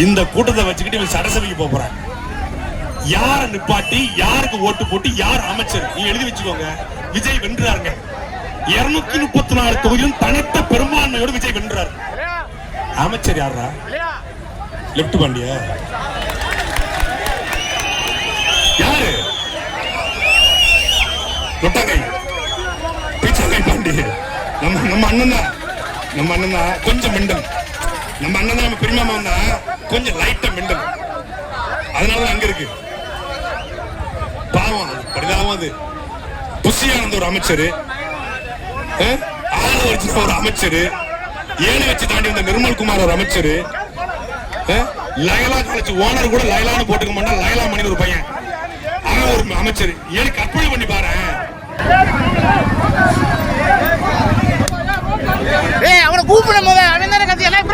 இந்த கூட்டத்தை வச்சுக்கிட்டு சட்டசபைக்கு போறாங்க. யார நிப்பாட்டி யாருக்கு ஓட்டு போட்டு யார் அமைச்சர் நீ எழுதி வச்சுக்கோங்க. விஜய் வென்றாருங்க. 234 தொகுதியும் தனித்த பெரும்பான்மையோடு விஜய் வென்றார். அமைச்சர் யாரா? லெப்ட் பாண்டியா? யாரு? லொட்டகை பீச்சகை பாண்டி. நம்ம அண்ணன் தான். நம்ம அண்ணன் தான் கொஞ்சம் மெண்டல். நம்ம அண்ணன் தான். நம்ம பெரியமாமா வந்தா கொஞ்சம் லைட்டா மெண்டல். அதனாலதான் அங்க இருக்கு. பாவம் பரிதாபம். அது புஷியானந்த ஒரு அமைச்சர், ஒரு அமைச்சர், ஏழை வச்சு தாண்டி வந்த நிர்மல்குமார் ஒரு அமைச்சர், லயலா காலேஜ் ஓனர் கூட லயலான்னு போட்டுக்க மாட்டா. லயலா மணி ஒரு பையன், அவன் ஒரு அமைச்சர். ஏன் கற்பனை பண்ணி பாரு. அவனை கூப்பிடும் போது அவன் தானே கத்தி எல்லாம்